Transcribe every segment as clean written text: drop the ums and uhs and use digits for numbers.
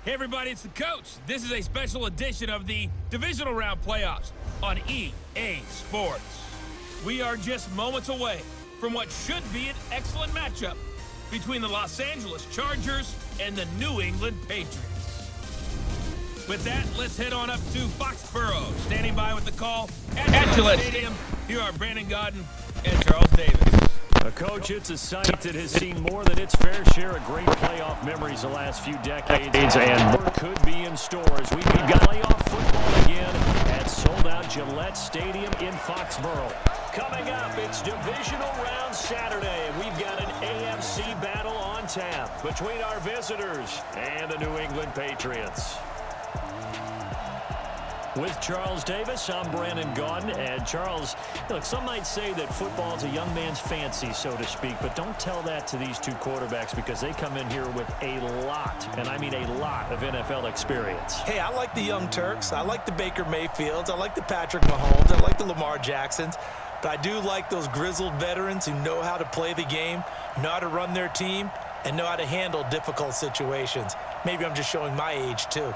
Hey everybody, it's the coach. This is a special edition of the Divisional Round Playoffs on EA Sports. We are just moments away from what should be an excellent matchup between the Los Angeles Chargers and the New England Patriots. With that, let's head on up to Foxborough. Standing by with the call at Gillette Stadium, here are Brandon Gaudin and Charles Davis. Coach, it's a site that has seen more than its fair share of great playoff memories the last few decades, and more could be in store as we've got playoff football again at sold-out Gillette Stadium in Foxborough. Coming up, it's Divisional Round Saturday, and we've got an AFC battle on tap between our visitors and the New England Patriots. With Charles Davis, I'm Brandon Gaudin. And Charles, look, some might say that football is a young man's fancy, so to speak, but don't tell that to these two quarterbacks because they come in here with a lot, and I mean a lot, of NFL experience. Hey, I like the young Turks. I like the Baker Mayfields. I like the Patrick Mahomes. I like the Lamar Jacksons. But I do like those grizzled veterans who know how to play the game, know how to run their team, and know how to handle difficult situations. Maybe I'm just showing my age, too.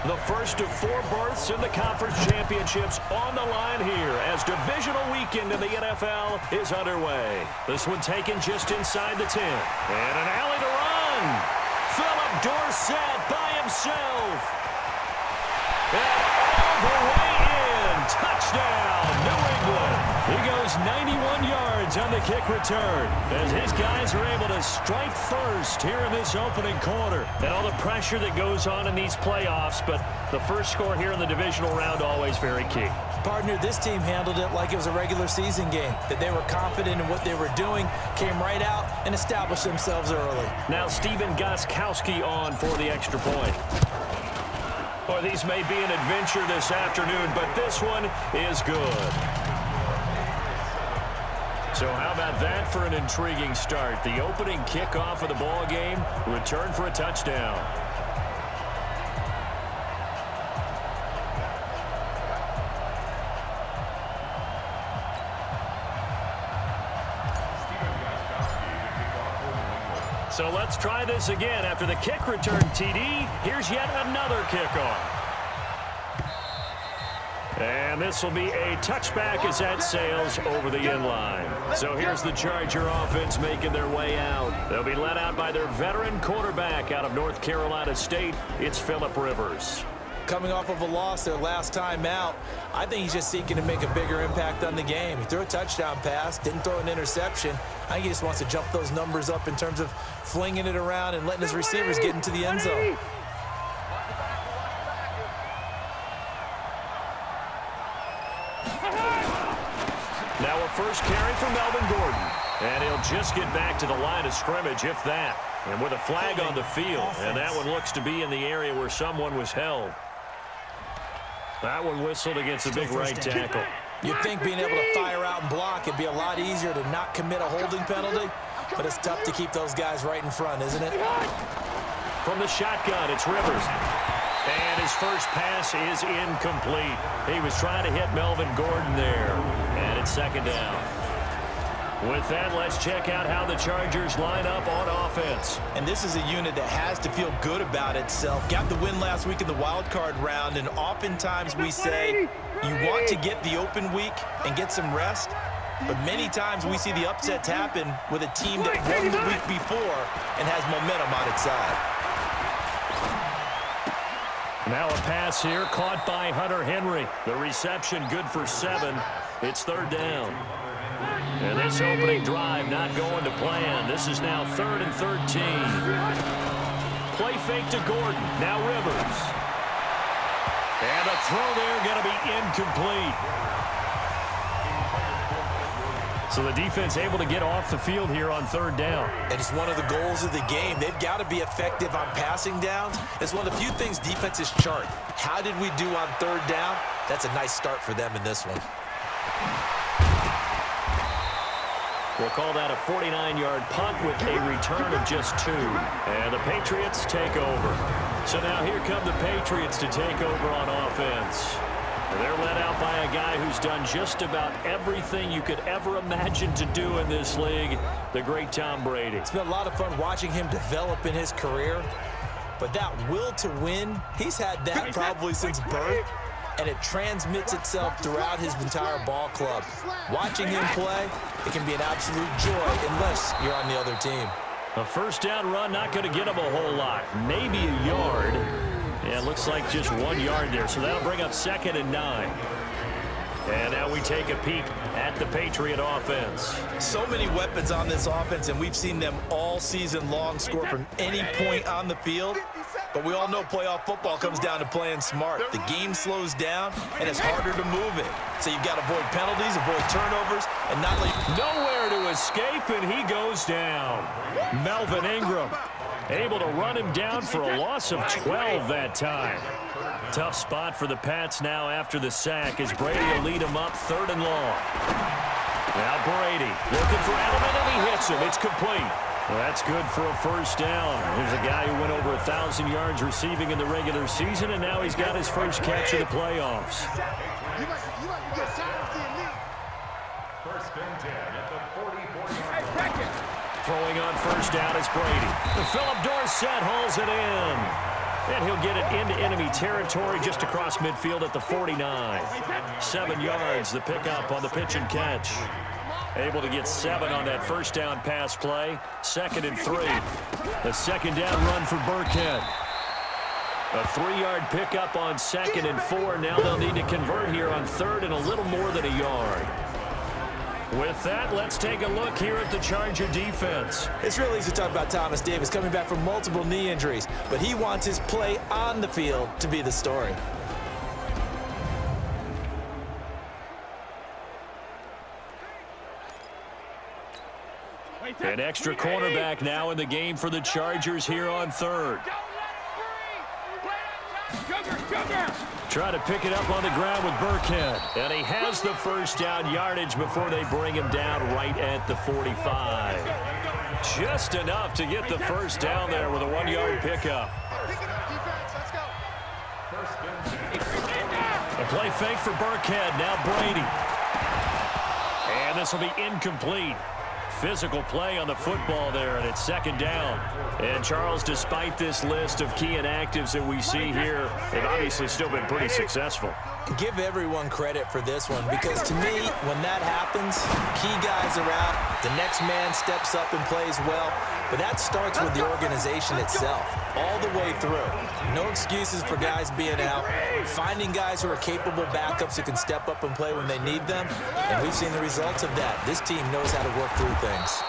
The first of 4 berths in the conference championships on the line here as divisional weekend in the NFL is underway. This one taken just inside the 10. And an alley to run. Philip Dorsett by himself. And all the way in. Touchdown, New England. He goes 91 yards on the kick return as his guys are able to strike first here in this opening quarter. And all the pressure that goes on in these playoffs, but the first score here in the divisional round always very key. Partner, this team handled it like it was a regular season game, that they were confident in what they were doing, came right out and established themselves early. Now Steven Gostkowski on for the extra point. Boy, these may be an adventure this afternoon, but this one is good. So how about that for an intriguing start? The opening kickoff of the ball game, return for a touchdown. So let's try this again. After the kick return TD, here's yet another kickoff. And this will be a touchback as that sails over the inline. So here's the Charger offense making their way out. They'll be led out by their veteran quarterback out of North Carolina State. It's Phillip Rivers. Coming off of a loss their last time out, I think he's just seeking to make a bigger impact on the game. He threw a touchdown pass, didn't throw an interception. I think he just wants to jump those numbers up in terms of flinging it around and letting his receivers get into the end zone. Now a first carry from Melvin Gordon. And he'll just get back to the line of scrimmage, if that. And with a flag on the field. And that one looks to be in the area where someone was held. That one whistled against a big right tackle. You'd think being able to fire out and block it'd be a lot easier to not commit a holding penalty, but it's tough to keep those guys right in front, isn't it? From the shotgun, it's Rivers. And his first pass is incomplete. He was trying to hit Melvin Gordon there. And it's second down. With that, let's check out how the Chargers line up on offense. And this is a unit that has to feel good about itself. Got the win last week in the wild card round, and oftentimes we say you want to get the open week and get some rest, but many times we see the upsets happen with a team that won the week before and has momentum on its side. Now a pass here caught by Hunter Henry. The reception good for 7. It's third down. And this opening drive not going to plan. This is now 3rd and 13. Play fake to Gordon. Now Rivers. And a throw there going to be incomplete. So the defense able to get off the field here on third down. And it's one of the goals of the game. They've got to be effective on passing downs. It's one of the few things defenses chart. How did we do on third down? That's a nice start for them in this one. We'll call that a 49-yard punt with a return of just 2. And the Patriots take over. So now here come the Patriots to take over on offense. They're led out by a guy who's done just about everything you could ever imagine to do in this league, the great Tom Brady. It's been a lot of fun watching him develop in his career, but that will to win, he's had that probably since birth, and it transmits itself throughout his entire ball club. Watching him play, it can be an absolute joy unless you're on the other team. A first down run, not going to get him a whole lot, maybe a yard. Yeah, it looks like just 1 yard there, so that'll bring up 2nd and 9. And now we take a peek at the Patriot offense. So many weapons on this offense, and we've seen them all season long score from any point on the field. But we all know playoff football comes down to playing smart. The game slows down, and it's harder to move it. So you've got to avoid penalties, avoid turnovers, and not let... Nowhere to escape, and he goes down. Melvin Ingram able to run him down for a loss of 12 that time. Tough spot for the Pats now after the sack as Brady will lead him up 3rd and long. Now Brady looking for Edelman, and he hits him. It's complete. Well, that's good for a first down. There's a guy who went over 1,000 yards receiving in the regular season, and now he's got his first catch of the playoffs. Throwing on first down is Brady. Philip Dorsett hauls it in. And he'll get it into enemy territory just across midfield at the 49. 7 yards, the pickup on the pitch and catch. Able to get 7 on that first down pass play. 2nd and 3. The second down run for Burkhead. A 3-yard pickup on 2nd and 4. Now they'll need to convert here on 3rd and a little more than a yard. With that, let's take a look here at the Charger defense. It's real easy to talk about Thomas Davis coming back from multiple knee injuries, but he wants his play on the field to be the story. An extra cornerback now in the game for the Chargers here on 3rd. Try to pick it up on the ground with Burkhead. And he has the first down yardage before they bring him down right at the 45. Just enough to get the first down there with a 1-yard pickup. A play fake for Burkhead. Now Brady. And this will be incomplete. Physical play on the football there, and it's 2nd down. And Charles, despite this list of key inactives that we see here, they've obviously still been pretty successful. Give everyone credit for this one, because to me, when that happens, key guys are out, the next man steps up and plays well, but that starts with the organization itself, all the way through. No excuses for guys being out, finding guys who are capable backups who can step up and play when they need them, and we've seen the results of that. This team knows how to work through things.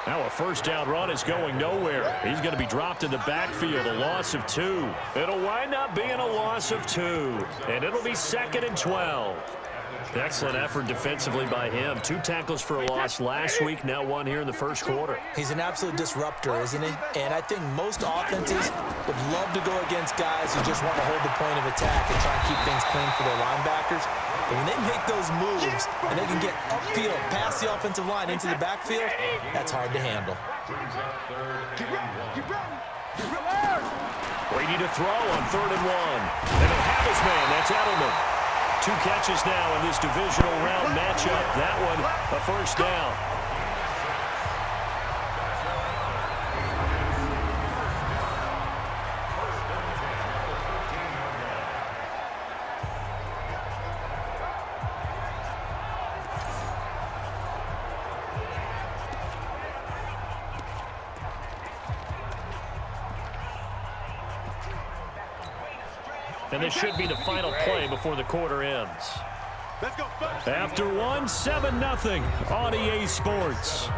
Now a first down run is going nowhere. He's going to be dropped in the backfield, a loss of 2. It'll wind up being a loss of 2, and it'll be 2nd and 12. Excellent effort defensively by him. 2 tackles for a loss last week, now 1 here in the first quarter. He's an absolute disruptor, isn't he? And I think most offenses would love to go against guys who just want to hold the point of attack and try and keep things clean for their linebackers. But when they make those moves and they can get upfield, past the offensive line into the backfield, that's hard to handle. Brady to throw on 3rd and 1. And he'll have his man. That's Edelman. 2 catches now in this divisional round matchup. That one, a first down. And this should be the final play before the quarter ends. After 1, 7-0 on EA Sports.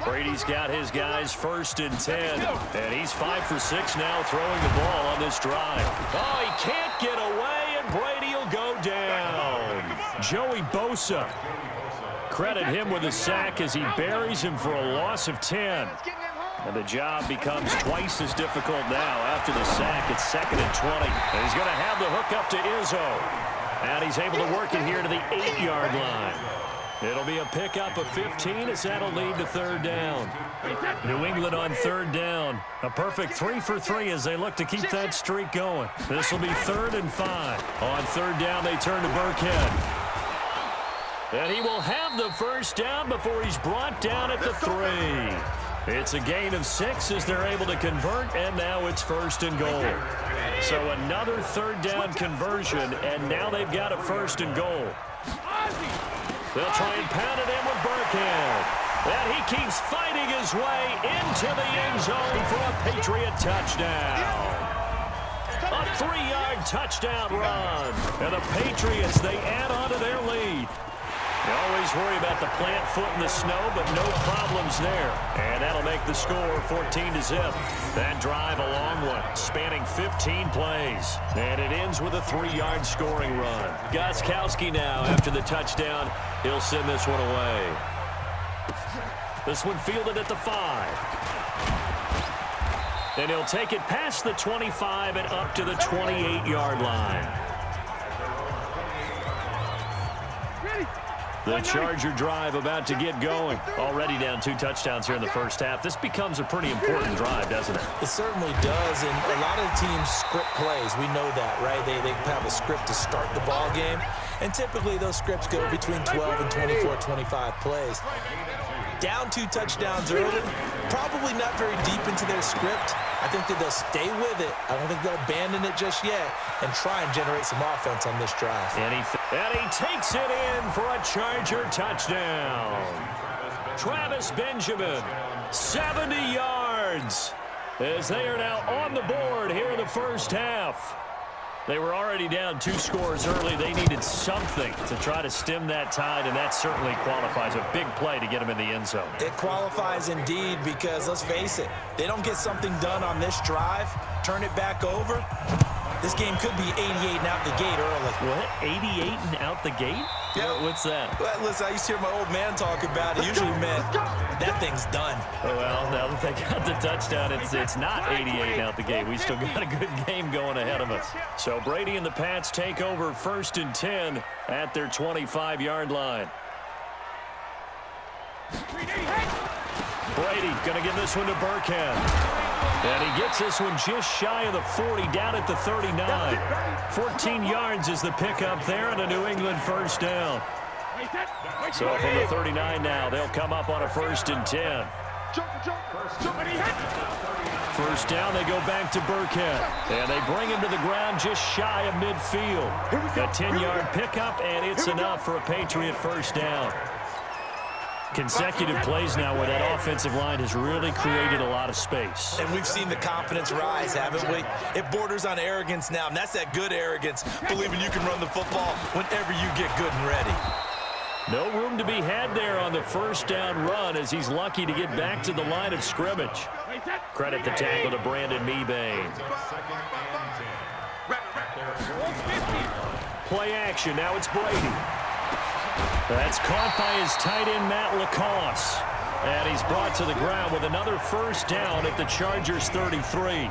Brady's got his guys 1st and 10. And he's 5 for 6 now throwing the ball on this drive. Oh, he can't get away, and Brady will go down. Joey Bosa. Credit him with a sack as he buries him for a loss of 10. And the job becomes twice as difficult now after the sack. It's 2nd and 20. And he's going to have the hook up to Izzo. And he's able to work it here to the 8-yard line. It'll be a pickup of 15 as that'll lead to third down. New England on third down. A perfect 3 for 3 as they look to keep that streak going. This will be 3rd and 5. On third down, they turn to Burkhead. And he will have the first down before he's brought down at the 3. It's a gain of 6 as they're able to convert, and now it's 1st and goal. So another third down conversion, and now they've got a 1st and goal. They'll try and pound it in with Burkhead. And he keeps fighting his way into the end zone for a Patriot touchdown. A 3-yard touchdown run. And the Patriots, they add on to their lead. You always worry about the plant foot in the snow, but no problems there. And that'll make the score 14-0. That drive a long one, spanning 15 plays. And it ends with a 3-yard scoring run. Gostkowski now, after the touchdown, he'll send this one away. This one fielded at the 5. And he'll take it past the 25 and up to the 28-yard line. The Charger drive about to get going. Already down 2 touchdowns here in the first half. This becomes a pretty important drive, doesn't it? It certainly does, and a lot of teams script plays. We know that, right? They have a script to start the ball game, and typically those scripts go between 12 and 24, 25 plays. Down 2 touchdowns early, probably not very deep into their script. I think that they'll stay with it. I don't think they'll abandon it just yet and try and generate some offense on this drive. And he takes it in for a Charger touchdown. Travis Benjamin, 70 yards, as they are now on the board here in the first half. They were already down 2 scores early. They needed something to try to stem that tide, and that certainly qualifies. A big play to get them in the end zone. It qualifies indeed because, let's face it, they don't get something done on this drive, turn it back over, this game could be 88 and out the gate early. What? 88 and out the gate? Yeah. What's that? Well, listen, I used to hear my old man talk about it. Usually meant that thing's done. Oh, well, now that they got the touchdown, it's not 88 and out the gate. We still got a good game going ahead of us. So Brady and the Pats take over 1st and 10 at their 25-yard line. Brady going to give this one to Burkhead. And he gets this one just shy of the 40, down at the 39. 14 yards is the pickup there, and a New England first down. So from the 39 now, they'll come up on a 1st and 10. First down, they go back to Burkhead. And they bring him to the ground just shy of midfield. A 10-yard pickup, and it's enough for a Patriot first down. Consecutive plays now where that offensive line has really created a lot of space. And we've seen the confidence rise, haven't we? It borders on arrogance now, and that's that good arrogance, believing you can run the football whenever you get good and ready. No room to be had there on the first down run as he's lucky to get back to the line of scrimmage. Credit the tackle to Brandon Mebane. Play action, now it's Brady. That's caught by his tight end, Matt Lacoste. And he's brought to the ground with another first down at the Chargers' 33.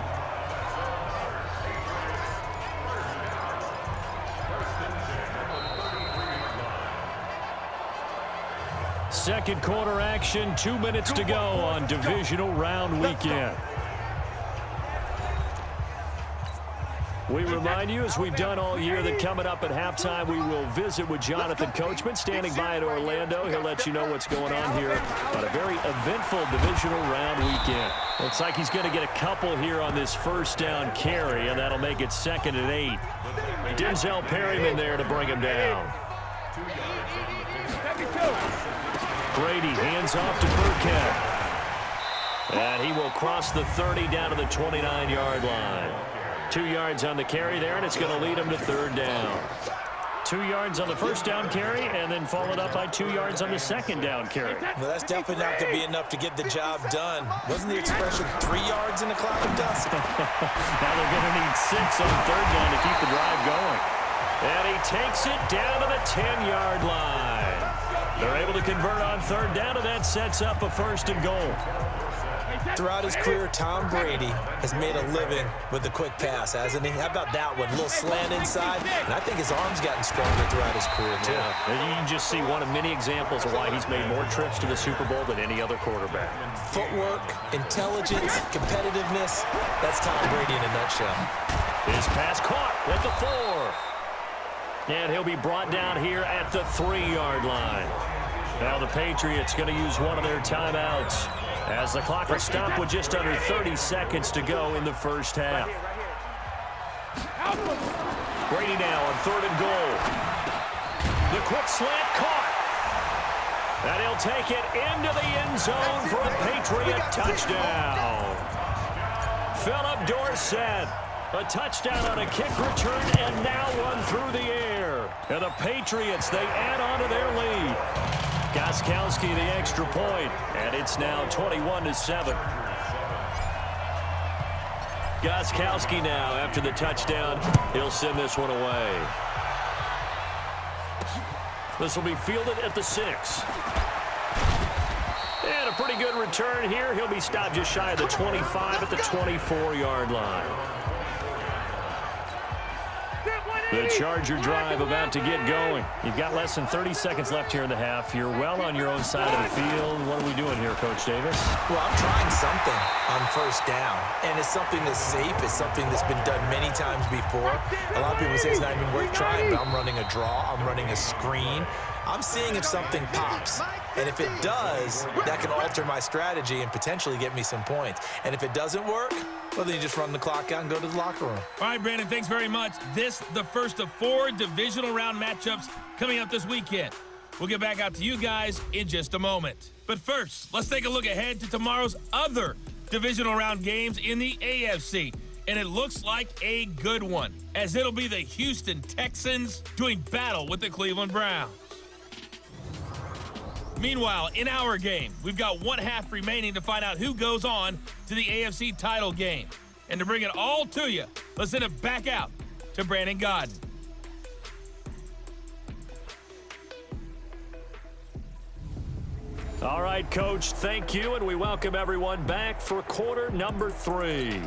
Second quarter action, 2 minutes to go on Divisional Round Weekend. We remind you, as we've done all year, that coming up at halftime, we will visit with Jonathan Coachman, standing by in Orlando. He'll let you know what's going on here on a very eventful Divisional Round weekend. Looks like he's going to get a couple here on this first down carry, and that'll make it 2nd and 8. Denzel Perryman there to bring him down. Brady hands off to Burkhead. And he will cross the 30 down to the 29-yard line. 2 yards on the carry there, and it's going to lead him to third down. 2 yards on the first down carry, and then followed up by 2 yards on the second down carry. Well, that's definitely not going to be enough to get the job done. Wasn't the expression 3 yards in a cloud of dust? Now they're going to need 6 on third down to keep the drive going. And he takes it down to the 10-yard line. They're able to convert on third down, and that sets up a 1st and goal. Throughout his career, Tom Brady has made a living with the quick pass, hasn't he? How about that one? A little slant inside, and I think his arm's gotten stronger throughout his career, too. Yeah, and you can just see one of many examples of why he's made more trips to the Super Bowl than any other quarterback. Footwork, intelligence, competitiveness, that's Tom Brady in a nutshell. His pass caught at the 4. And he'll be brought down here at the 3-yard line. Now the Patriots going to use one of their timeouts as the clock will stop with just under 30 seconds to go in the first half. Brady now on 3rd and goal. The quick slant caught. And he'll take it into the end zone for a Patriot touchdown. Philip Dorsett, a touchdown on a kick return and now one through the air. And the Patriots, they add on to their lead. Gostkowski the extra point, and it's now 21-7. Gostkowski now, after the touchdown, he'll send this one away. This will be fielded at the 6. And a pretty good return here. He'll be stopped just shy of the 25 at the 24-yard line. The Charger drive about to get going. You've got less than 30 seconds left here in the half. You're well on your own side of the field. What are we doing here, Coach Davis? Well, I'm trying something on first down, and it's something that's safe. It's something that's been done many times before. A lot of people say it's not even worth trying, but I'm running a draw. I'm running a screen. I'm seeing if something pops. And if it does, that can alter my strategy and potentially get me some points. And if it doesn't work, well, then you just run the clock out and go to the locker room. All right, Brandon, thanks very much. This, the first of 4 divisional round matchups coming up this weekend. We'll get back out to you guys in just a moment. But first, let's take a look ahead to tomorrow's other divisional round games in the AFC. And it looks like a good one, as it'll be the Houston Texans doing battle with the Cleveland Browns. Meanwhile, in our game, we've got one half remaining to find out who goes on to the AFC title game. And to bring it all to you, let's send it back out to Brandon Godden. All right, Coach, thank you, and we welcome everyone back for quarter number 3.